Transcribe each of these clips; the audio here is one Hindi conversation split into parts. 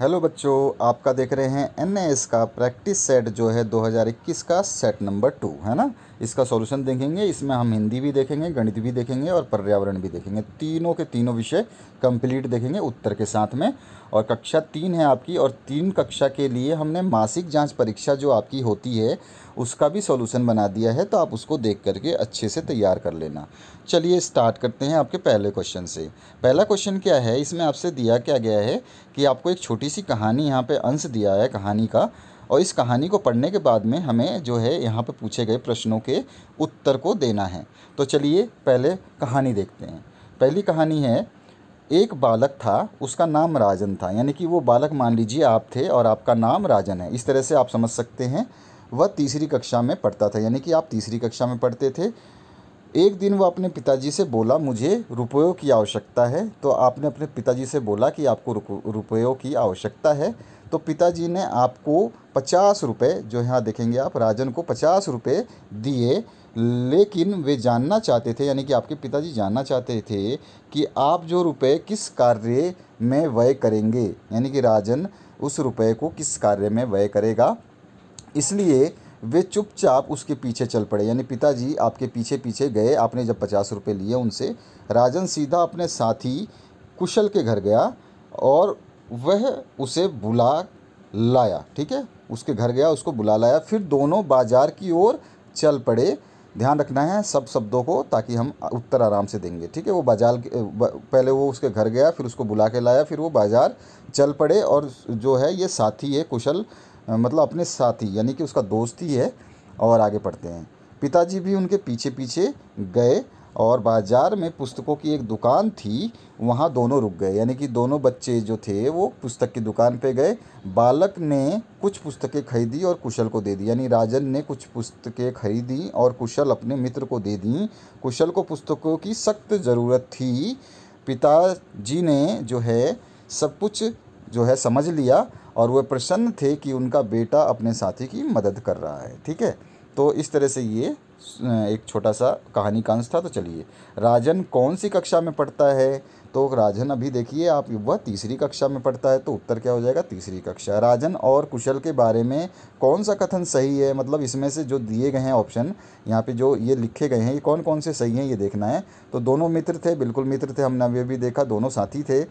हेलो बच्चों, आपका देख रहे हैं एनएएस का प्रैक्टिस सेट जो है 2021 का सेट नंबर 2 है ना। इसका सॉल्यूशन देखेंगे। इसमें हम हिंदी भी देखेंगे, गणित भी देखेंगे और पर्यावरण भी देखेंगे। तीनों के तीनों विषय कंप्लीट देखेंगे उत्तर के साथ में। और कक्षा 3 है आपकी, और 3 कक्षा के लिए हमने मासिक जांच परीक्षा जो आपकी होती है उसका भी सॉल्यूशन बना दिया है, तो आप उसको देख करके अच्छे से तैयार कर लेना। चलिए स्टार्ट करते हैं आपके पहले क्वेश्चन से। पहला क्वेश्चन क्या है, इसमें आपसे दिया क्या गया है कि आपको एक छोटी सी कहानी यहाँ पे अंश दिया है कहानी का, और इस कहानी को पढ़ने के बाद में हमें जो है यहाँ पे पूछे गए प्रश्नों के उत्तर को देना है। तो चलिए पहले कहानी देखते हैं। पहली कहानी है, एक बालक था, उसका नाम राजन था। यानी कि वो बालक मान लीजिए आप थे और आपका नाम राजन है, इस तरह से आप समझ सकते हैं। वह तीसरी कक्षा में पढ़ता था, यानी कि आप तीसरी कक्षा में पढ़ते थे। एक दिन वो अपने पिताजी से बोला, मुझे रुपयों की आवश्यकता है। तो आपने अपने पिताजी से बोला कि आपको रुपयों की आवश्यकता है, तो पिताजी ने आपको 50 रुपये, जो यहाँ देखेंगे आप, राजन को 50 रुपये दिए। लेकिन वे जानना चाहते थे, यानी कि आपके पिताजी जानना चाहते थे कि आप जो रुपए किस कार्य में व्यय करेंगे, यानी कि राजन उस रुपए को किस कार्य में व्यय करेगा। इसलिए वे चुपचाप उसके पीछे चल पड़े, यानी पिताजी आपके पीछे पीछे गए। आपने जब 50 रुपये लिए उनसे, राजन सीधा अपने साथी कुशल के घर गया और वह उसे बुला लाया। ठीक है, उसके घर गया, उसको बुला लाया। फिर दोनों बाजार की ओर चल पड़े। ध्यान रखना है सब शब्दों को, ताकि हम उत्तर आराम से देंगे। ठीक है, वो पहले वो उसके घर गया, फिर उसको बुला के लाया, फिर वो बाजार चल पड़े। और जो है ये साथी है कुशल, मतलब अपने साथी यानी कि उसका दोस्त ही है। और आगे पढ़ते हैं। पिताजी भी उनके पीछे पीछे गए और बाजार में पुस्तकों की एक दुकान थी, वहाँ दोनों रुक गए। यानी कि दोनों बच्चे जो थे वो पुस्तक की दुकान पे गए। बालक ने कुछ पुस्तकें खरीदी और कुशल को दे दी, यानी राजन ने कुछ पुस्तकें खरीदी और कुशल अपने मित्र को दे दी। कुशल को पुस्तकों की सख्त ज़रूरत थी। पिताजी ने जो है सब कुछ जो है समझ लिया और वह प्रसन्न थे कि उनका बेटा अपने साथी की मदद कर रहा है। ठीक है, तो इस तरह से ये एक छोटा सा कहानी का अंश था। तो चलिए, राजन कौन सी कक्षा में पढ़ता है, तो राजन अभी देखिए आप, वह तीसरी कक्षा में पढ़ता है। तो उत्तर क्या हो जाएगा, तीसरी कक्षा। राजन और कुशल के बारे में कौन सा कथन सही है, मतलब इसमें से जो दिए गए हैं ऑप्शन यहाँ पे जो ये लिखे गए हैं, ये कौन कौन से सही हैं ये देखना है। तो दोनों मित्र थे, बिल्कुल मित्र थे, हमने अभी भी देखा। दोनों साथी थे,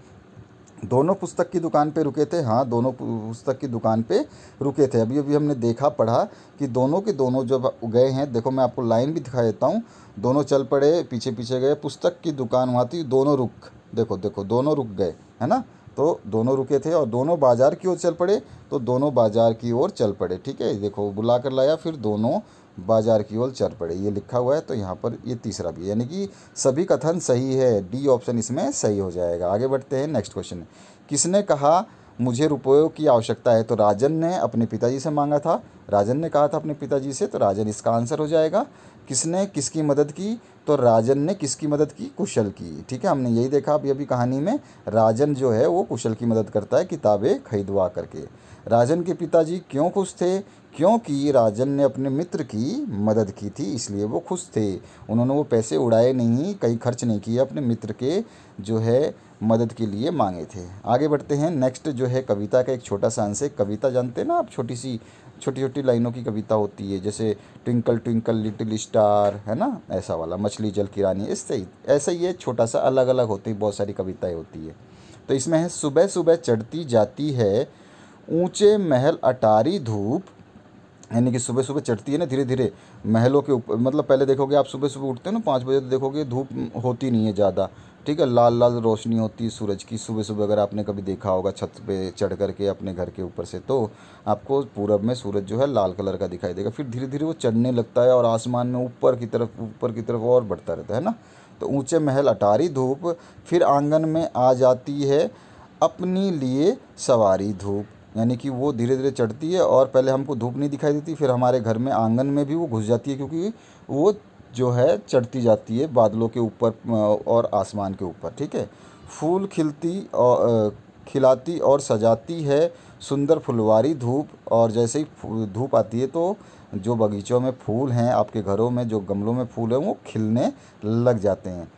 दोनों पुस्तक की दुकान पे रुके थे। हाँ, दोनों पुस्तक की दुकान पे रुके थे। अभी अभी हमने देखा पढ़ा कि दोनों के दोनों जब गए हैं, देखो मैं आपको लाइन भी दिखा देता हूँ। दोनों चल पड़े, पीछे पीछे गए, पुस्तक की दुकान वहाँ थी, दोनों रुक, देखो देखो दोनों रुक गए, है ना। तो दोनों रुके थे और दोनों बाजार की ओर चल पड़े, तो दोनों बाजार की ओर चल पड़े। ठीक है, देखो बुला कर लाया, फिर दोनों बाजार की ओर चल पड़े, ये लिखा हुआ है। तो यहाँ पर ये तीसरा भी, यानी कि सभी कथन सही है। डी ऑप्शन इसमें सही हो जाएगा। आगे बढ़ते हैं, नेक्स्ट क्वेश्चन। किसने कहा मुझे रुपयों की आवश्यकता है, तो राजन ने अपने पिताजी से मांगा था। राजन ने कहा था अपने पिताजी से, तो राजन इसका आंसर हो जाएगा। किसने किसकी मदद की, तो राजन ने किसकी मदद की, कुशल की। ठीक है, हमने यही देखा अभी कहानी में। राजन जो है वो कुशल की मदद करता है किताबें खरीदवा करके। राजन के पिताजी क्यों खुश थे, क्योंकि राजन ने अपने मित्र की मदद की थी, इसलिए वो खुश थे। उन्होंने वो पैसे उड़ाए नहीं, कहीं खर्च नहीं किए, अपने मित्र के जो है मदद के लिए मांगे थे। आगे बढ़ते हैं, नेक्स्ट जो है कविता का एक छोटा सा अंश है। कविता जानते हैं ना आप, छोटी छोटी लाइनों की कविता होती है, जैसे ट्विंकल ट्विंकल लिटिल स्टार, है ना, ऐसा वाला, मछली जल की रानी, इससे ही ऐसा ही है, छोटा सा, अलग अलग होती, बहुत सारी कविताएं होती है। तो इसमें है, सुबह सुबह चढ़ती जाती है ऊंचे महल अटारी धूप, यानी कि सुबह सुबह चढ़ती है ना धीरे धीरे महलों के ऊपर। मतलब पहले देखोगे आप, सुबह सुबह उठते हो ना 5 बजे, तो देखोगे धूप होती नहीं है ज़्यादा। ठीक है, लाल लाल रोशनी होती है सूरज की सुबह सुबह। अगर आपने कभी देखा होगा छत पे चढ़ करके अपने घर के ऊपर से, तो आपको पूरब में सूरज जो है लाल कलर का दिखाई देगा। फिर धीरे धीरे वो चढ़ने लगता है और आसमान में ऊपर की तरफ और बढ़ता रहता है ना। तो ऊंचे महल अटारी धूप, फिर आंगन में आ जाती है अपनी लिए सवारी धूप, यानी कि वो धीरे धीरे चढ़ती है और पहले हमको धूप नहीं दिखाई देती, फिर हमारे घर में आंगन में भी वो घुस जाती है, क्योंकि वो जो है चढ़ती जाती है बादलों के ऊपर और आसमान के ऊपर। ठीक है, फूल खिलाती और सजाती है सुंदर फुलवारी धूप। और जैसे ही धूप आती है, तो जो बगीचों में फूल हैं, आपके घरों में जो गमलों में फूल हैं, वो खिलने लग जाते हैं।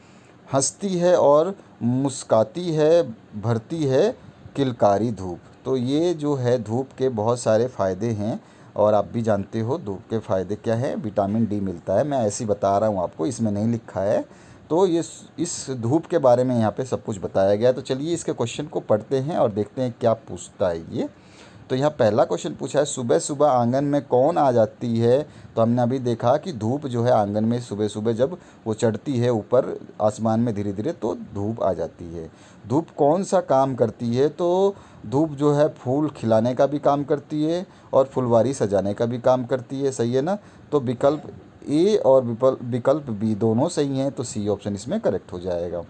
हंसती है और मुस्काती है, भरती है किलकारी धूप। तो ये जो है धूप के बहुत सारे फ़ायदे हैं और आप भी जानते हो धूप के फ़ायदे क्या है। विटामिन डी मिलता है, मैं ऐसे ही बता रहा हूँ आपको, इसमें नहीं लिखा है। तो ये इस धूप के बारे में यहाँ पे सब कुछ बताया गया है। तो चलिए इसके क्वेश्चन को पढ़ते हैं और देखते हैं क्या पूछता है ये। तो यहाँ पहला क्वेश्चन पूछा है, सुबह सुबह आंगन में कौन आ जाती है। तो हमने अभी देखा कि धूप जो है आंगन में सुबह सुबह जब वो चढ़ती है ऊपर आसमान में धीरे धीरे तो धूप आ जाती है। धूप कौन सा काम करती है, तो धूप जो है फूल खिलाने का भी काम करती है और फुलवारी सजाने का भी काम करती है। सही है ना। तो विकल्प ए और विकल्प बी दोनों सही हैं, तो सी ऑप्शन इसमें करेक्ट हो जाएगा।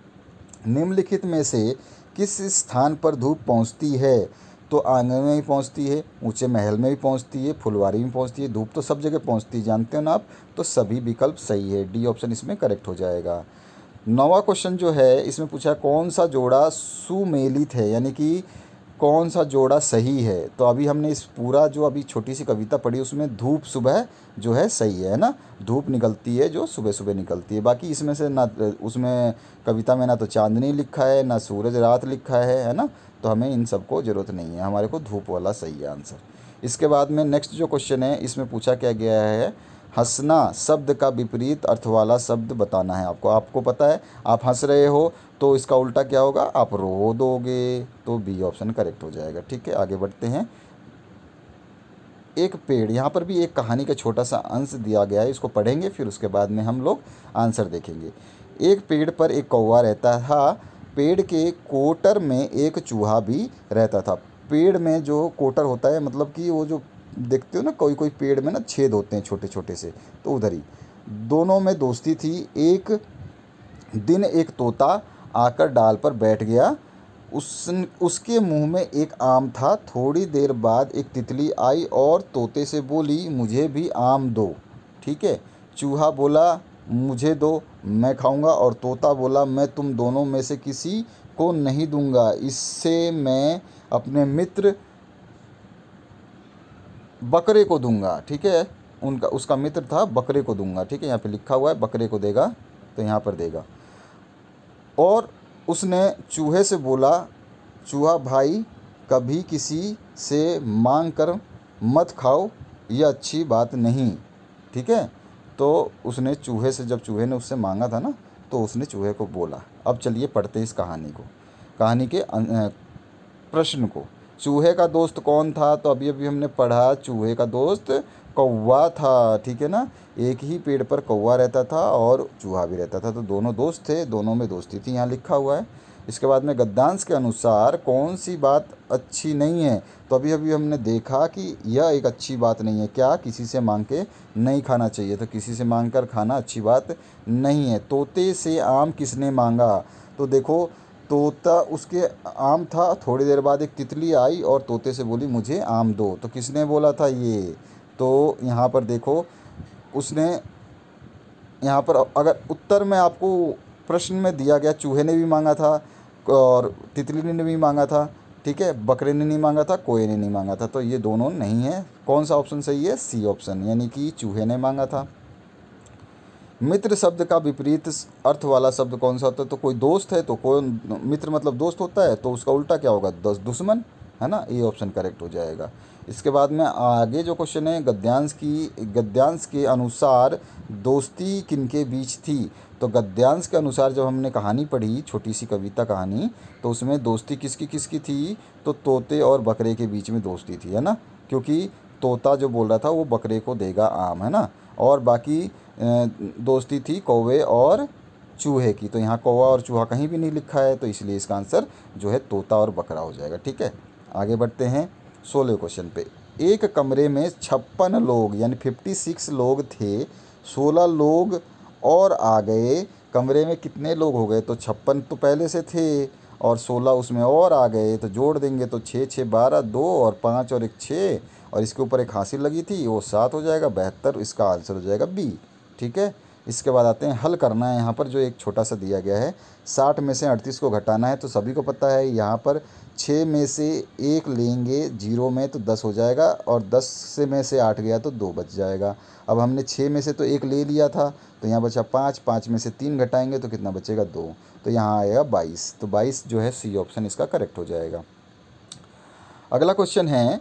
निम्नलिखित में से किस स्थान पर धूप पहुंचती है। तो आंगन में भी पहुंचती है, ऊंचे महल में भी पहुंचती है, फुलवारी में पहुंचती है। धूप तो सब जगह पहुंचती है, जानते हो ना आप। तो सभी विकल्प सही है, डी ऑप्शन इसमें करेक्ट हो जाएगा। नौवां क्वेश्चन जो है इसमें पूछा है, कौन सा जोड़ा सुमेलित है, यानी कि कौन सा जोड़ा सही है। तो अभी हमने इस पूरा जो अभी छोटी सी कविता पढ़ी उसमें धूप सुबह जो है सही है ना। धूप निकलती है जो सुबह सुबह निकलती है। बाकी इसमें से ना उसमें कविता में ना तो चांदनी लिखा है ना सूरज रात लिखा है ना। तो हमें इन सबको ज़रूरत नहीं है, हमारे को धूप वाला सही है आंसर। इसके बाद में नेक्स्ट जो क्वेश्चन है इसमें पूछा क्या गया है, हंसना शब्द का विपरीत अर्थ वाला शब्द बताना है आपको। आपको पता है आप हंस रहे हो तो इसका उल्टा क्या होगा, आप रो दोगे। तो बी ऑप्शन करेक्ट हो जाएगा। ठीक है, आगे बढ़ते हैं। एक पेड़, यहाँ पर भी एक कहानी का छोटा सा अंश दिया गया है, इसको पढ़ेंगे फिर उसके बाद में हम लोग आंसर देखेंगे। एक पेड़ पर एक कौवा रहता था, पेड़ के कोटर में एक चूहा भी रहता था। पेड़ में जो कोटर होता है मतलब कि वो जो देखते हो ना कोई कोई पेड़ में ना छेद होते हैं छोटे छोटे से, तो उधर ही दोनों में दोस्ती थी। एक दिन एक तोता आकर डाल पर बैठ गया, उसके मुंह में एक आम था। थोड़ी देर बाद एक तितली आई और तोते से बोली, मुझे भी आम दो। ठीक है, चूहा बोला मुझे दो, मैं खाऊंगा। और तोता बोला मैं तुम दोनों में से किसी को नहीं दूंगा, इससे मैं अपने मित्र बकरे को दूंगा। ठीक है, उसका मित्र था, बकरे को दूंगा। ठीक है, यहाँ पे लिखा हुआ है बकरे को देगा, तो यहाँ पर देगा। और उसने चूहे से बोला, चूहा भाई कभी किसी से मांग कर मत खाओ, यह अच्छी बात नहीं। ठीक है, तो उसने चूहे से, जब चूहे ने उससे मांगा था ना, तो उसने चूहे को बोला। अब चलिए पढ़ते हैं इस कहानी को, कहानी के प्रश्न को। चूहे का दोस्त कौन था, तो अभी अभी हमने पढ़ा चूहे का दोस्त कौवा था। ठीक है ना, एक ही पेड़ पर कौवा रहता था और चूहा भी रहता था, तो दोनों दोस्त थे, दोनों में दोस्ती थी, यहाँ लिखा हुआ है। इसके बाद में गद्यांश के अनुसार कौन सी बात अच्छी नहीं है। तो अभी अभी हमने देखा कि यह एक अच्छी बात नहीं है। क्या, किसी से मांग के नहीं खाना चाहिए, तो किसी से मांग कर खाना अच्छी बात नहीं है। तोते से आम किसने मांगा, तो देखो तोता उसके आम था, थोड़ी देर बाद एक तितली आई और तोते से बोली मुझे आम दो। तो किसने बोला था ये, तो यहाँ पर देखो उसने, यहाँ पर अगर उत्तर में आपको प्रश्न में दिया गया चूहे ने भी मांगा था और तितली ने भी मांगा था। ठीक है, बकरे ने नहीं मांगा था, कोई ने नहीं मांगा था, तो ये दोनों नहीं है। कौन सा ऑप्शन सही है, सी ऑप्शन, यानी कि चूहे ने मांगा था। मित्र शब्द का विपरीत अर्थ वाला शब्द कौन सा होता है, तो कोई दोस्त है तो कोई मित्र मतलब दोस्त होता है, तो उसका उल्टा क्या होगा, दुश्मन, है ना। ए ऑप्शन करेक्ट हो जाएगा। इसके बाद में आगे जो क्वेश्चन है, गद्यांश के अनुसार दोस्ती किनके बीच थी। तो गद्यांश के अनुसार जब हमने कहानी पढ़ी, छोटी सी कविता कहानी, तो उसमें दोस्ती किसकी किसकी थी, तो तोते और बकरे के बीच में दोस्ती थी, है ना। क्योंकि तोता जो बोल रहा था वो बकरे को देगा आम, है ना। और बाकी दोस्ती थी कौवे और चूहे की। तो यहाँ कौवा और चूहा कहीं भी नहीं लिखा है, तो इसलिए इसका आंसर जो है तोता और बकरा हो जाएगा। ठीक है, आगे बढ़ते हैं 16 क्वेश्चन पे। एक कमरे में 56 लोग यानी 56 लोग थे, 16 लोग और आ गए। कमरे में कितने लोग हो गए, तो 56 तो पहले से थे और 16 उसमें और आ गए, तो जोड़ देंगे तो 6 6 12, 2 और 5 और 1 6, और इसके ऊपर एक हासिल लगी थी वो 7 हो जाएगा, 72। इसका आंसर हो जाएगा बी। ठीक है, इसके बाद आते हैं हल करना है। यहाँ पर जो एक छोटा सा दिया गया है, 60 में से 38 को घटाना है, तो सभी को पता है यहाँ पर 6 में से 1 लेंगे 0 में तो 10 हो जाएगा, और 10 से में से 8 गया तो 2 बच जाएगा। अब हमने 6 में से तो 1 ले लिया था, तो यहाँ बचा 5, 5 में से 3 घटाएंगे तो कितना बचेगा 2, तो यहाँ आएगा 22। तो 22 जो है सी ऑप्शन इसका करेक्ट हो जाएगा। अगला क्वेश्चन है,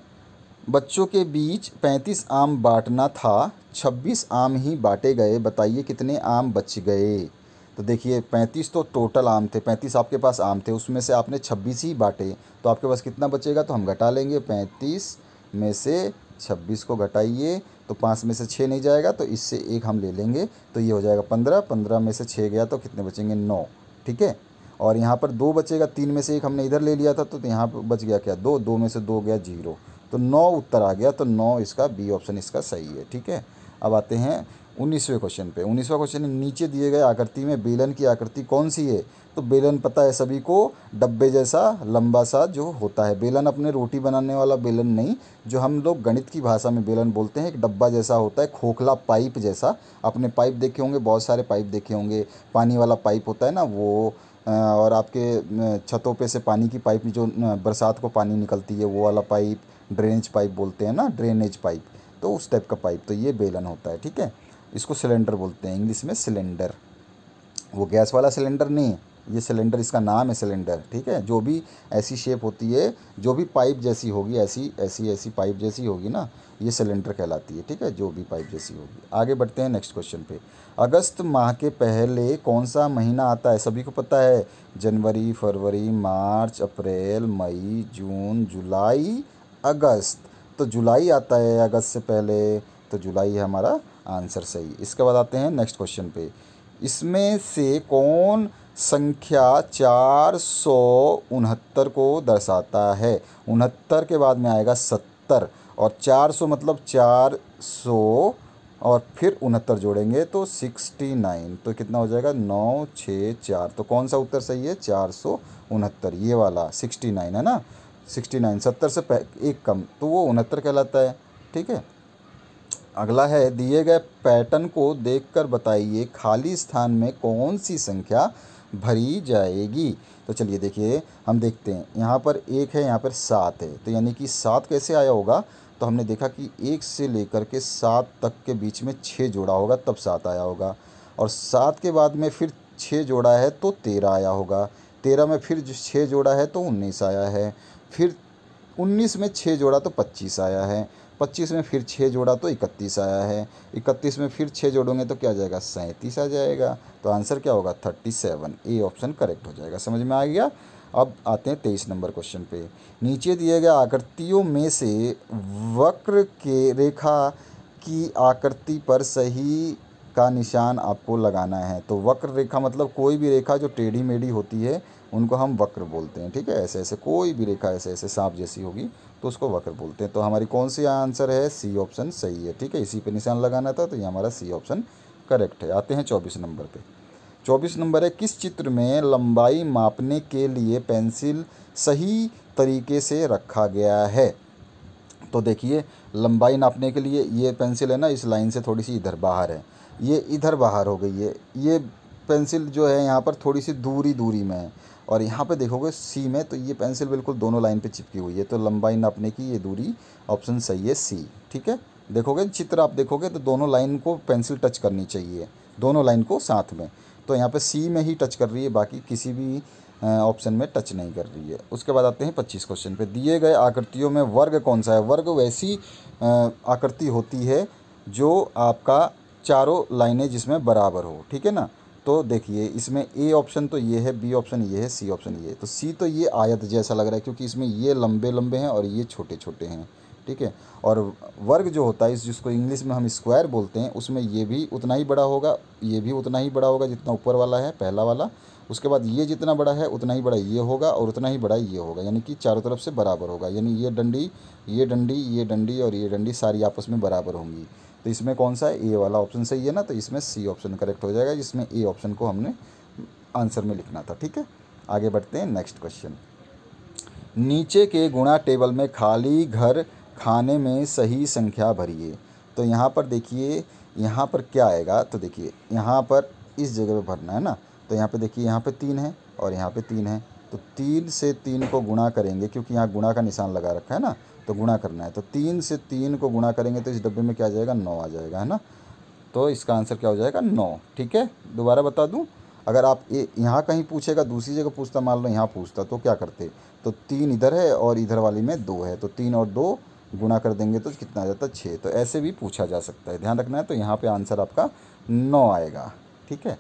बच्चों के बीच 35 आम बांटना था, 26 आम ही बांटे गए, बताइए कितने आम बच गए। तो देखिए 35 तो टोटल आम थे, 35 आपके पास आम थे, उसमें से आपने 26 ही बांटे, तो आपके पास कितना बचेगा, तो हम घटा लेंगे 35 में से 26 को घटाइए तो 5 में से 6 नहीं जाएगा, तो इससे एक हम ले लेंगे, तो ये हो जाएगा 15, 15 में से 6 गया तो कितने बचेंगे 9, ठीक है। और यहाँ पर 2 बचेगा, 3 में से एक हमने इधर ले लिया था, तो यहाँ पर बच गया क्या 2, 2 में से 2 गया 0, तो 9 उत्तर आ गया, तो 9 इसका बी ऑप्शन इसका सही है, ठीक है। अब आते हैं 19वें क्वेश्चन पे। 19वां क्वेश्चन, नीचे दिए गए आकृति में बेलन की आकृति कौन सी है। तो बेलन पता है सभी को, डब्बे जैसा लंबा सा जो होता है बेलन, अपने रोटी बनाने वाला बेलन नहीं, जो हम लोग गणित की भाषा में बेलन बोलते हैं, एक डब्बा जैसा होता है, खोखला पाइप जैसा। आपने पाइप देखे होंगे, बहुत सारे पाइप देखे होंगे, पानी वाला पाइप होता है ना वो, और आपके छतों पे से पानी की पाइप जो बरसात को पानी निकलती है वो वाला पाइप ड्रेनेज पाइप बोलते हैं ना, ड्रेनेज पाइप, तो उस टाइप का पाइप, तो ये बेलन होता है, ठीक है। इसको सिलेंडर बोलते हैं इंग्लिश में, सिलेंडर, वो गैस वाला सिलेंडर नहीं, ये सिलेंडर इसका नाम है सिलेंडर, ठीक है। जो भी ऐसी शेप होती है, जो भी पाइप जैसी होगी, ऐसी ऐसी ऐसी पाइप जैसी होगी ना, ये सिलेंडर कहलाती है, ठीक है, जो भी पाइप जैसी होगी। आगे बढ़ते हैं नेक्स्ट क्वेश्चन पे। अगस्त माह के पहले कौन सा महीना आता है, सभी को पता है, जनवरी, फरवरी, मार्च, अप्रैल, मई, जून, जुलाई, अगस्त। तो जुलाई आता है अगस्त से पहले, तो जुलाई है हमारा आंसर सही। इसके बाद आते हैं नेक्स्ट क्वेश्चन पे। इसमें से कौन संख्या 469 को दर्शाता है। 69 के बाद में आएगा 70, और 400 मतलब 400 और फिर 69 जोड़ेंगे तो 69, तो कितना हो जाएगा 9 6 4। तो कौन सा उत्तर सही है, 469, ये वाला 69 है ना, 69, 70 से एक कम, तो वो 69 कहलाता है, ठीक है। अगला है, दिए गए पैटर्न को देखकर बताइए खाली स्थान में कौन सी संख्या भरी जाएगी। तो चलिए देखिए हम देखते हैं, यहाँ पर 1 है, यहाँ पर 7 है, तो यानी कि 7 कैसे आया होगा, तो हमने देखा कि 1 से लेकर के 7 तक के बीच में 6 जोड़ा होगा तब 7 आया होगा, और 7 के बाद में फिर 6 जोड़ा है तो 13 आया होगा, 13 में फिर 6 जोड़ा है तो 19 आया है, फिर 19 में 6 जोड़ा तो 25 आया है, 25 में फिर 6 जोड़ा तो 31 आया है, 31 में फिर 6 जोड़ोगे तो क्या आ जाएगा 37 आ जाएगा। तो आंसर क्या होगा 37, ए ऑप्शन करेक्ट हो जाएगा। समझ में आ गया। अब आते हैं 23 नंबर क्वेश्चन पे। नीचे दिए गए आकृतियों में से वक्र के रेखा की आकृति पर सही का निशान आपको लगाना है। तो वक्र रेखा मतलब कोई भी रेखा जो टेढ़ी मेढ़ी होती है उनको हम वक्र बोलते हैं, ठीक है। ऐसे ऐसे कोई भी रेखा ऐसे ऐसे सांप जैसी होगी तो उसको वक्र बोलते हैं। तो हमारी कौन सी आंसर है, सी ऑप्शन सही है, ठीक है। इसी पे निशान लगाना था, तो ये हमारा सी ऑप्शन करेक्ट है। आते हैं 24 नंबर पे। 24 नंबर है, किस चित्र में लंबाई मापने के लिए पेंसिल सही तरीके से रखा गया है। तो देखिए लंबाई नापने के लिए ये पेंसिल है ना, इस लाइन से थोड़ी सी इधर बाहर है, ये इधर बाहर हो गई है, ये पेंसिल जो है यहाँ पर थोड़ी सी दूरी में है, और यहाँ पे देखोगे सी में, तो ये पेंसिल बिल्कुल दोनों लाइन पे चिपकी हुई है, तो लंबाई नापने की ये दूरी ऑप्शन सही है सी, ठीक है। देखोगे चित्र आप देखोगे तो दोनों लाइन को पेंसिल टच करनी चाहिए, दोनों लाइन को साथ में, तो यहाँ पे सी में ही टच कर रही है, बाकी किसी भी ऑप्शन में टच नहीं कर रही है। उसके बाद आते हैं 25 क्वेश्चन पे। दिए गए आकृतियों में वर्ग कौन सा है। वर्ग वैसी आकृति होती है जो आपका चारों लाइनें जिसमें बराबर हो, ठीक है ना। तो देखिए इसमें ए ऑप्शन तो ये है, बी ऑप्शन ये है, सी ऑप्शन ये है। तो सी तो ये आयत जैसा लग रहा है क्योंकि इसमें ये लंबे लंबे हैं और ये छोटे छोटे हैं, ठीक है। और वर्ग जो होता है, इस जिसको इंग्लिश में हम स्क्वायर बोलते हैं, उसमें ये भी उतना ही बड़ा होगा, ये भी उतना ही बड़ा होगा जितना ऊपर वाला है पहला वाला, उसके बाद ये जितना बड़ा है उतना ही बड़ा ये होगा और उतना ही बड़ा ये होगा, यानी कि चारों तरफ से बराबर होगा, यानी ये डंडी ये डंडी ये डंडी और ये डंडी सारी आपस में बराबर होंगी। तो इसमें कौन सा है, ए वाला ऑप्शन सही है ना, तो इसमें सी ऑप्शन करेक्ट हो जाएगा, जिसमें ए ऑप्शन को हमने आंसर में लिखना था, ठीक है। आगे बढ़ते हैं नेक्स्ट क्वेश्चन। नीचे के गुणा टेबल में खाली घर खाने में सही संख्या भरिए। तो यहाँ पर देखिए यहाँ पर क्या आएगा, तो देखिए यहाँ पर इस जगह पे भरना है ना, तो यहाँ पे देखिए यहाँ पे 3 है और यहाँ पे 3 है, तो 3 से 3 को गुणा करेंगे क्योंकि यहाँ गुणा का निशान लगा रखा है ना, तो गुणा करना है, तो 3 से 3 को गुणा करेंगे तो इस डब्बे में क्या आ जाएगा 9 आ जाएगा, है ना। तो इसका आंसर क्या हो जाएगा 9, ठीक है। दोबारा बता दूं, अगर आप यहाँ कहीं पूछेगा, दूसरी जगह पूछता, मान लो यहाँ पूछता, तो क्या करते, तो 3 इधर है और इधर वाली में 2 है, तो 3 और 2 गुणा कर देंगे तो कितना आ जाता है 6। तो ऐसे भी पूछा जा सकता है, ध्यान रखना है। तो यहाँ पे आंसर आपका 9 आएगा। ठीक है,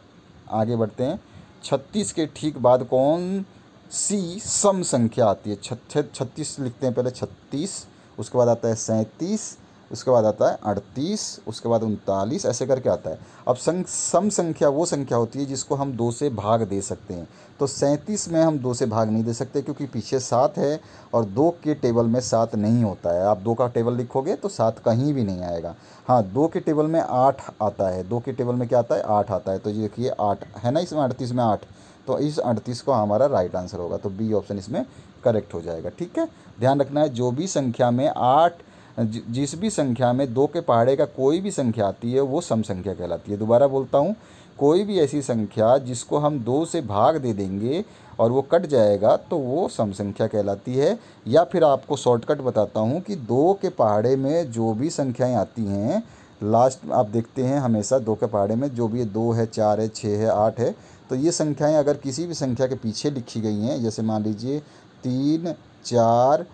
आगे बढ़ते हैं। 36 के ठीक बाद कौन सी सम संख्या आती है? 36 लिखते हैं पहले, 36, उसके बाद आता है 37, उसके बाद आता है 38, उसके बाद 39, ऐसे करके आता है। अब सम संख्या वो संख्या होती है जिसको हम 2 से भाग दे सकते हैं। तो 37 में हम 2 से भाग नहीं दे सकते क्योंकि पीछे 7 है और 2 के टेबल में 7 नहीं होता है। आप 2 का टेबल लिखोगे तो 7 कहीं भी नहीं आएगा। हाँ, 2 के टेबल में 8 आता है। 2 के टेबल में क्या आता है? 8 आता है। तो ये देखिए 8 है ना, इसमें 38 में 8, तो इस 38 को हमारा राइट आंसर होगा। तो बी ऑप्शन इसमें करेक्ट हो जाएगा। ठीक है, ध्यान रखना है, जो भी संख्या में 8 जिस भी संख्या में 2 के पहाड़े का कोई भी संख्या आती है वो सम संख्या कहलाती है। दोबारा बोलता हूँ, कोई भी ऐसी संख्या जिसको हम 2 से भाग दे देंगे और वो कट जाएगा तो वो सम संख्या कहलाती है। या फिर आपको शॉर्टकट बताता हूँ कि 2 के पहाड़े में जो भी संख्याएं आती हैं, लास्ट आप देखते हैं हमेशा 2 के पहाड़े में जो भी है, 2 है, 4 है, 6 है, 8 है, तो ये संख्याएं अगर किसी भी संख्या के पीछे लिखी गई हैं, जैसे मान लीजिए 3, 4,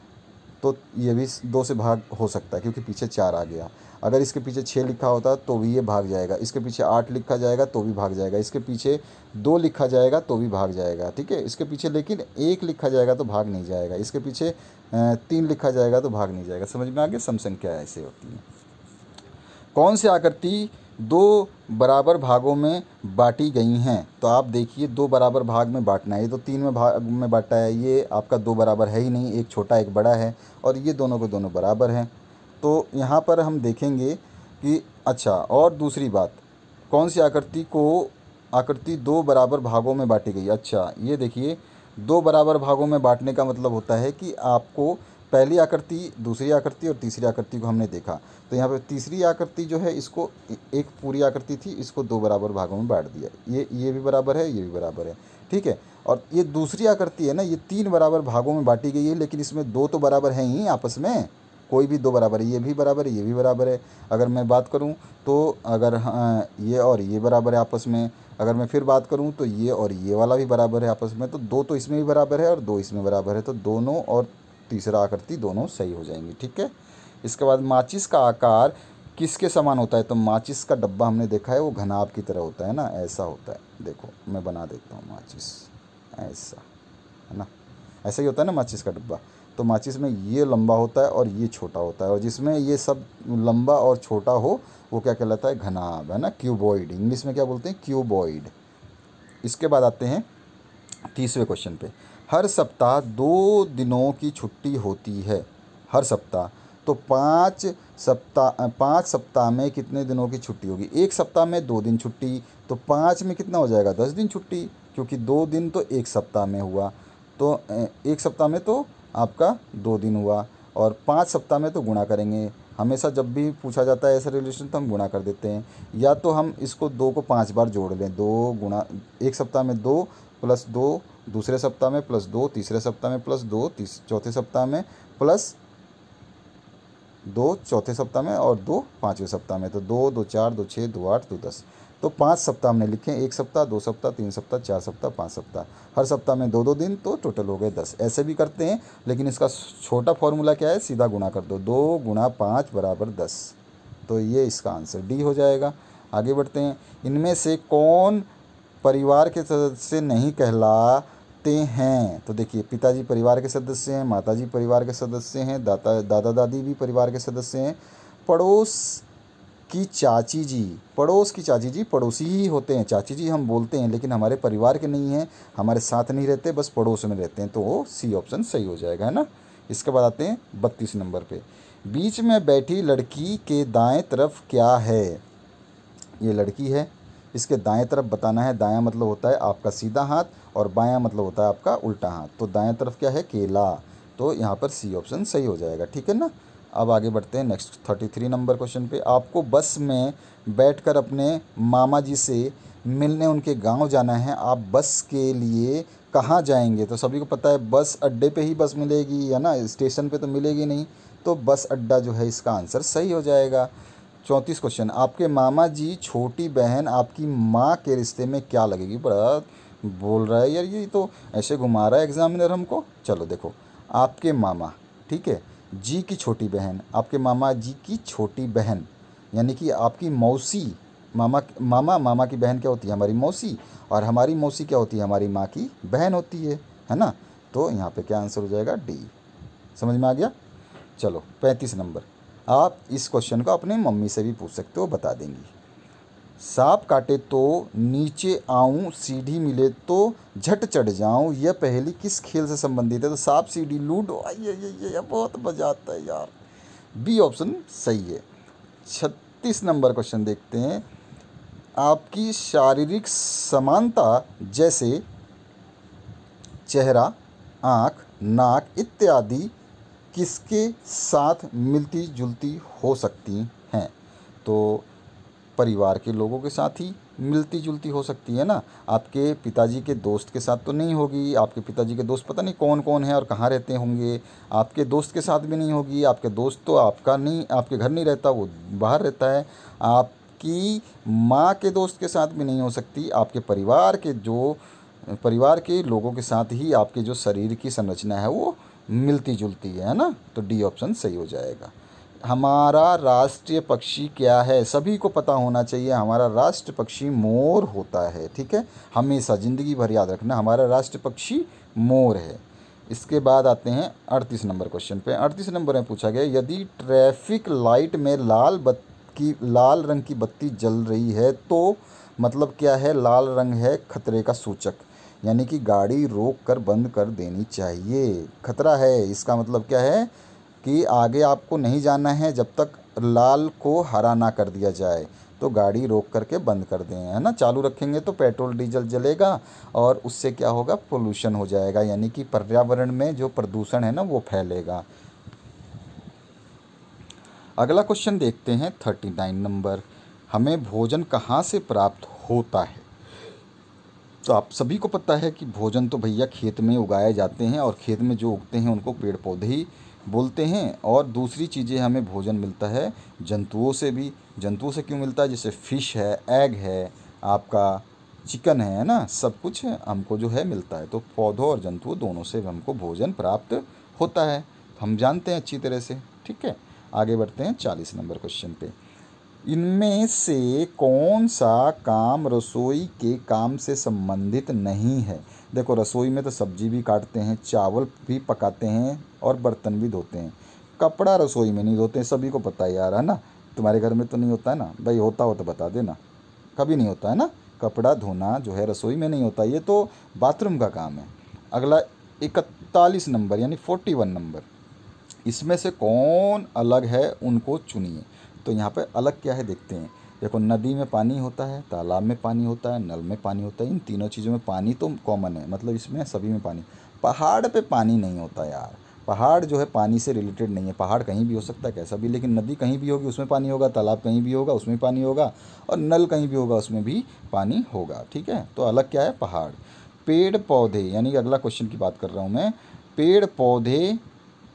तो ये भी 2 से भाग हो सकता है क्योंकि पीछे 4 आ गया। अगर इसके पीछे 6 लिखा होता तो भी ये भाग जाएगा। इसके पीछे 8 लिखा जाएगा तो भी भाग जाएगा। इसके पीछे 2 लिखा जाएगा तो भी भाग जाएगा। ठीक है, इसके पीछे लेकिन 1 लिखा जाएगा तो भाग नहीं जाएगा। इसके पीछे 3 लिखा जाएगा तो भाग नहीं जाएगा। समझ में आ गया? सम संख्या ऐसे होती है। कौन सी आकृति 2 बराबर भागों में बांटी गई हैं? तो आप देखिए 2 बराबर भाग में बांटना है। ये तो 3 में भाग में बांटा है, ये आपका 2 बराबर है ही नहीं, एक छोटा एक बड़ा है, और ये दोनों को दोनों बराबर हैं। तो यहाँ पर हम देखेंगे कि अच्छा, और दूसरी बात, कौन सी आकृति 2 बराबर भागों में बांटी गई? अच्छा, ये देखिए 2 बराबर भागों में बांटने का मतलब होता है कि आपको पहली आकृति, दूसरी आकृति और तीसरी आकृति को हमने देखा, तो यहाँ पे तीसरी आकृति जो है इसको, एक पूरी आकृति थी, इसको 2 बराबर भागों में बांट दिया। ये भी बराबर है, ये भी बराबर है। ठीक है, और ये दूसरी आकृति है ना, ये 3 बराबर भागों में बांटी गई है, लेकिन इसमें 2 तो बराबर हैं ही आपस में, कोई भी 2 बराबर है, ये भी बराबर है, ये भी बराबर है। अगर मैं बात करूँ तो अगर ये और ये बराबर है आपस में, अगर मैं फिर बात करूँ तो ये और ये वाला भी बराबर है आपस में, तो 2 तो इसमें भी बराबर है और 2 इसमें बराबर है, तो दोनों और तीसरा आकृति दोनों सही हो जाएंगी। ठीक है, इसके बाद माचिस का आकार किसके समान होता है? तो माचिस का डब्बा हमने देखा है वो घनाभ की तरह होता है ना, ऐसा होता है। देखो मैं बना देता हूँ माचिस, ऐसा है ना, ऐसा ही होता है ना माचिस का डब्बा। तो माचिस में ये लंबा होता है और ये छोटा होता है, और जिसमें ये सब लंबा और छोटा हो वो क्या कहलाता है? घनाभ, है ना, क्यूबॉइड। इंग्लिश में क्या बोलते हैं? क्यूबॉइड। इसके बाद आते हैं 30वें क्वेश्चन पे। हर सप्ताह 2 दिनों की छुट्टी होती है, हर सप्ताह, तो 5 सप्ताह में कितने दिनों की छुट्टी होगी? एक सप्ताह में 2 दिन छुट्टी, तो 5 में कितना हो जाएगा? 10 दिन छुट्टी, क्योंकि 2 दिन तो एक सप्ताह में हुआ, तो एक सप्ताह में तो आपका 2 दिन हुआ, और 5 सप्ताह में तो गुणा करेंगे। हमेशा जब भी पूछा जाता है ऐसा रिलेशन तो हम गुणा कर देते हैं, या तो हम इसको 2 को 5 बार जोड़ लें, 2 गुणा, एक सप्ताह में 2 प्लस 2, दूसरे सप्ताह में प्लस 2, तीसरे सप्ताह में प्लस 2, चौथे सप्ताह में प्लस 2, चौथे सप्ताह में, और 2 पाँचवें सप्ताह में। तो 2, 2 4, 2 6, 2 8, 2 10, तो 5 सप्ताह हमने लिखे, 1 सप्ताह, 2 सप्ताह, 3 सप्ताह, 4 सप्ताह, 5 सप्ताह, हर सप्ताह में 2 2 दिन, तो टोटल हो गए 10। ऐसे भी करते हैं, लेकिन इसका छोटा फॉर्मूला क्या है? सीधा गुणा कर दो, 2 गुणा 5 बराबर 10, तो ये इसका आंसर डी हो जाएगा। आगे बढ़ते हैं। इनमें से कौन परिवार के सदस्य नहीं कहलाते हैं? तो देखिए, पिताजी परिवार के सदस्य हैं, माताजी परिवार के सदस्य हैं, दादा दादी भी परिवार के सदस्य हैं, पड़ोस की चाची जी पड़ोसी ही होते हैं। चाची जी हम बोलते हैं लेकिन हमारे परिवार के नहीं हैं, हमारे साथ नहीं रहते, बस पड़ोस में रहते हैं, तो वो सी ऑप्शन सही हो जाएगा, है ना। इसके बाद आते हैं 32 नंबर पे। बीच में बैठी लड़की के दाएं तरफ क्या है? ये लड़की है, इसके दाएं तरफ बताना है। दायां मतलब होता है आपका सीधा हाथ, और बायां मतलब होता है आपका उल्टा हाथ। तो दाएं तरफ क्या है? केला। तो यहाँ पर सी ऑप्शन सही हो जाएगा, ठीक है ना। अब आगे बढ़ते हैं नेक्स्ट 33 नंबर क्वेश्चन पे। आपको बस में बैठकर अपने मामा जी से मिलने उनके गांव जाना है, आप बस के लिए कहाँ जाएंगे? तो सभी को पता है बस अड्डे पे ही बस मिलेगी, है ना, स्टेशन पे तो मिलेगी नहीं, तो बस अड्डा जो है इसका आंसर सही हो जाएगा। 34 क्वेश्चन, आपके मामा जी छोटी बहन आपकी माँ के रिश्ते में क्या लगेगी। बड़ा बोल रहा है यार, ये तो ऐसे घुमा रहा है एग्जामिनर हमको। चलो देखो, आपके मामा, ठीक है, जी की छोटी बहन, आपके मामा जी की छोटी बहन यानी कि आपकी मौसी। मामा की बहन क्या होती है, हमारी मौसी, और हमारी मौसी क्या होती है, हमारी माँ की बहन होती है ना। तो यहाँ पे क्या आंसर हो जाएगा, डी। समझ में आ गया। चलो 35 नंबर, आप इस क्वेश्चन को अपने मम्मी से भी पूछ सकते हो, बता देंगी। सांप काटे तो नीचे आऊं, सीढ़ी मिले तो झट चढ़ जाऊं, यह पहेली किस खेल से संबंधित है। तो सांप सीढ़ी लूडो, ये बहुत मजा आता है यार। बी ऑप्शन सही है। 36 नंबर क्वेश्चन देखते हैं, आपकी शारीरिक समानता जैसे चेहरा, आँख, नाक इत्यादि किसके साथ मिलती जुलती हो सकती हैं। तो परिवार के लोगों के साथ ही मिलती जुलती हो सकती है ना। आपके पिताजी के दोस्त के साथ तो नहीं होगी, आपके पिताजी के दोस्त पता नहीं कौन कौन है और कहाँ रहते होंगे। आपके दोस्त के साथ भी नहीं होगी, आपके दोस्त तो आपका नहीं, आपके घर नहीं रहता, वो बाहर रहता है। आपकी माँ के दोस्त के साथ भी नहीं हो सकती। आपके परिवार के लोगों के साथ ही आपके जो शरीर की संरचना है वो मिलती जुलती है ना। तो डी ऑप्शन सही हो जाएगा। हमारा राष्ट्रीय पक्षी क्या है, सभी को पता होना चाहिए। हमारा राष्ट्र पक्षी मोर होता है, ठीक है, हमेशा ज़िंदगी भर याद रखना, हमारा राष्ट्र पक्षी मोर है। इसके बाद आते हैं 38 नंबर क्वेश्चन पे। 38 नंबर में पूछा गया, यदि ट्रैफिक लाइट में लाल रंग की बत्ती जल रही है तो मतलब क्या है, लाल रंग है खतरे का सूचक, यानी कि गाड़ी रोक कर बंद कर देनी चाहिए। खतरा है, इसका मतलब क्या है कि आगे आपको नहीं जाना है जब तक लाल को हरा ना कर दिया जाए। तो गाड़ी रोक करके बंद कर दें, है ना। चालू रखेंगे तो पेट्रोल डीजल जलेगा और उससे क्या होगा, पोल्यूशन हो जाएगा, यानी कि पर्यावरण में जो प्रदूषण है ना वो फैलेगा। अगला क्वेश्चन देखते हैं 39 नंबर, हमें भोजन कहाँ से प्राप्त होता है। तो आप सभी को पता है कि भोजन तो भैया खेत में उगाए जाते हैं और खेत में जो उगते हैं उनको पेड़ पौधे ही बोलते हैं। और दूसरी चीज़ें हमें भोजन मिलता है जंतुओं से भी। जंतुओं से क्यों मिलता है, जैसे फ़िश है, एग है, आपका चिकन है ना, सब कुछ हमको जो है मिलता है। तो पौधों और जंतुओं दोनों से हमको भोजन प्राप्त होता है, हम जानते हैं अच्छी तरह से, ठीक है। आगे बढ़ते हैं 40 नंबर क्वेश्चन पे। इनमें से कौन सा काम रसोई के काम से संबंधित नहीं है। देखो, रसोई में तो सब्जी भी काटते हैं, चावल भी पकाते हैं और बर्तन भी धोते हैं। कपड़ा रसोई में नहीं धोते हैं, सभी को पता है यार, है ना। तुम्हारे घर में तो नहीं होता है ना भाई, होता हो तो बता देना। कभी नहीं होता है ना, कपड़ा धोना जो है रसोई में नहीं होता, ये तो बाथरूम का काम है। अगला 41 नंबर यानी 41 नंबर, इसमें से कौन अलग है उनको चुनिए। तो यहाँ पे अलग क्या है देखते हैं। देखो, नदी में पानी होता है, तालाब में पानी होता है, नल में पानी होता है, इन तीनों चीज़ों में पानी तो कॉमन है, मतलब इसमें सभी में पानी। पहाड़ पे पानी नहीं होता यार, पहाड़ जो है पानी से रिलेटेड नहीं है। पहाड़ कहीं भी हो सकता है कैसा भी, लेकिन नदी कहीं भी होगी उसमें पानी होगा, तालाब कहीं भी होगा उसमें पानी होगा, और नल कहीं भी होगा उसमें भी पानी होगा, ठीक है। तो अलग क्या है, पहाड़। पेड़ पौधे, यानी कि अगला क्वेश्चन की बात कर रहा हूँ मैं। पेड़ पौधे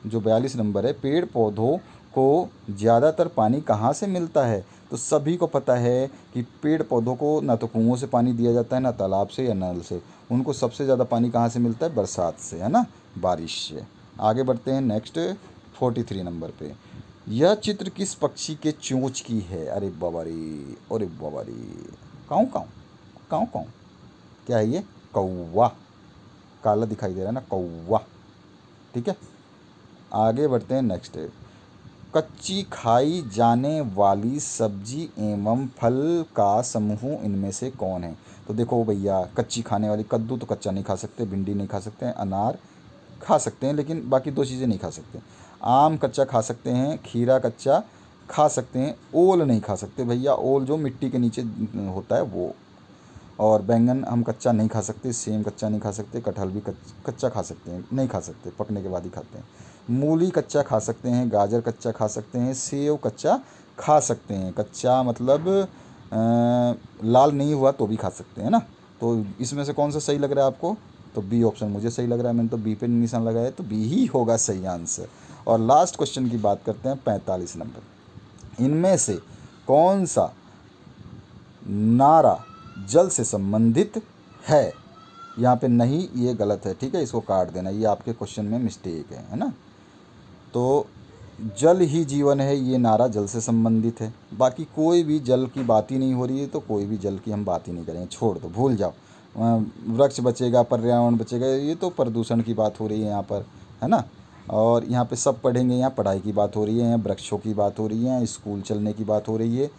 जो 42 नंबर है, पेड़ पौधों को ज़्यादातर पानी कहाँ से मिलता है। तो सभी को पता है कि पेड़ पौधों को ना तो कुओं से पानी दिया जाता है, ना तालाब से या नल से। उनको सबसे ज़्यादा पानी कहाँ से मिलता है, बरसात से, है ना, बारिश से। आगे बढ़ते हैं नेक्स्ट 43 नंबर पे। यह चित्र किस पक्षी के चोंच की है। अरे बाबा रे, अरे बाबा रे, काऊ काऊ काऊ काऊ, क्या है ये, कौवा। काला दिखाई दे रहा है ना, कौवा, ठीक है। आगे बढ़ते हैं नेक्स्ट। कच्ची खाई जाने वाली सब्जी एवं फल का समूह इनमें से कौन है। तो देखो भैया, कच्ची खाने वाली, कद्दू तो कच्चा नहीं खा सकते, भिंडी नहीं खा सकते हैं, अनार खा सकते हैं लेकिन बाकी दो चीज़ें नहीं खा सकते। आम कच्चा खा सकते हैं, खीरा कच्चा खा सकते हैं, ओल नहीं खा सकते भैया, ओल जो मिट्टी के नीचे होता है वो। और बैंगन हम कच्चा नहीं खा सकते, सेम कच्चा नहीं खा सकते, कटहल भी कच्चा खा सकते हैं, नहीं खा सकते, पकने के बाद ही खाते हैं। मूली कच्चा खा सकते हैं, गाजर कच्चा खा सकते हैं, सेव कच्चा खा सकते हैं। कच्चा मतलब लाल नहीं हुआ तो भी खा सकते हैं ना। तो इसमें से कौन सा सही लग रहा है आपको। तो बी ऑप्शन मुझे सही लग रहा है, मैंने तो बी पे निशान लगाया है, तो बी ही होगा सही आंसर। और लास्ट क्वेश्चन की बात करते हैं 45 नंबर। इनमें से कौन सा नारा जल से संबंधित है? यहाँ पे नहीं, ये गलत है, ठीक है, इसको काट देना, ये आपके क्वेश्चन में मिस्टेक है ना। तो जल ही जीवन है, ये नारा जल से संबंधित है। बाकी कोई भी जल की बात ही नहीं हो रही है, तो कोई भी जल की हम बात ही नहीं करेंगे, छोड़ दो, भूल जाओ। वृक्ष बचेगा, पर्यावरण बचेगा, ये तो प्रदूषण की बात हो रही है यहाँ पर, है ना। और यहाँ पे सब पढ़ेंगे, यहाँ पढ़ाई की बात हो रही है, यहाँ वृक्षों की बात हो रही है, स्कूल चलने की बात हो रही है।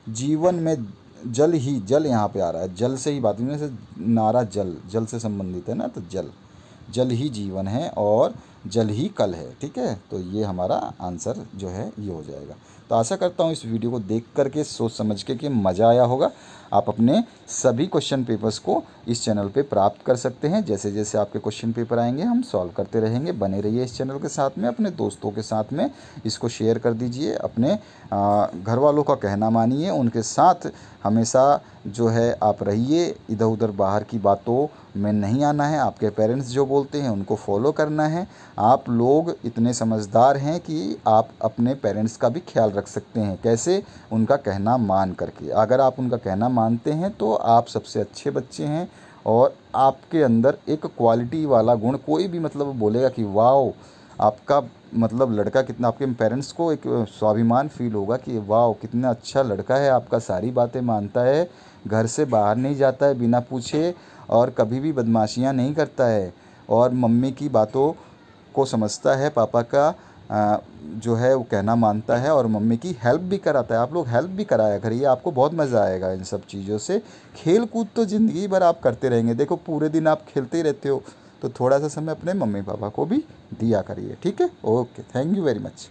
जीवन में जल ही, जल यहाँ पे आ रहा है, जल से ही बात, जैसे नारा जल, जल से संबंधित है ना, तो जल, जल ही जीवन है और जल ही कल है, ठीक है। तो ये हमारा आंसर जो है ये हो जाएगा। तो आशा करता हूँ इस वीडियो को देख करके सोच समझ के कि मज़ा आया होगा। आप अपने सभी क्वेश्चन पेपर्स को इस चैनल पे प्राप्त कर सकते हैं। जैसे जैसे आपके क्वेश्चन पेपर आएंगे हम सॉल्व करते रहेंगे। बने रहिए इस चैनल के साथ में, अपने दोस्तों के साथ में इसको शेयर कर दीजिए, अपने घर वालों का कहना मानिए, उनके साथ हमेशा जो है आप रहिए। इधर उधर बाहर की बातों में नहीं आना है। आपके पेरेंट्स जो बोलते हैं उनको फॉलो करना है। आप लोग इतने समझदार हैं कि आप अपने पेरेंट्स का भी ख्याल रख सकते हैं। कैसे? उनका कहना मान करके। अगर आप उनका कहना मानते हैं तो आप सबसे अच्छे बच्चे हैं और आपके अंदर एक क्वालिटी वाला गुण, कोई भी मतलब बोलेगा कि वाओ आपका मतलब लड़का कितना, आपके पेरेंट्स को एक स्वाभिमान फील होगा कि वाओ कितना अच्छा लड़का है, आपका सारी बातें मानता है, घर से बाहर नहीं जाता है बिना पूछे और कभी भी बदमाशियां नहीं करता है और मम्मी की बातों को समझता है, पापा का जो है वो कहना मानता है और मम्मी की हेल्प भी कराता है। आप लोग हेल्प भी कराया करिए, आपको बहुत मज़ा आएगा इन सब चीज़ों से। खेल कूद तो ज़िंदगी भर आप करते रहेंगे। देखो पूरे दिन आप खेलते ही रहते हो, तो थोड़ा सा समय अपने मम्मी पापा को भी दिया करिए, ठीक है। Okay, thank you very much.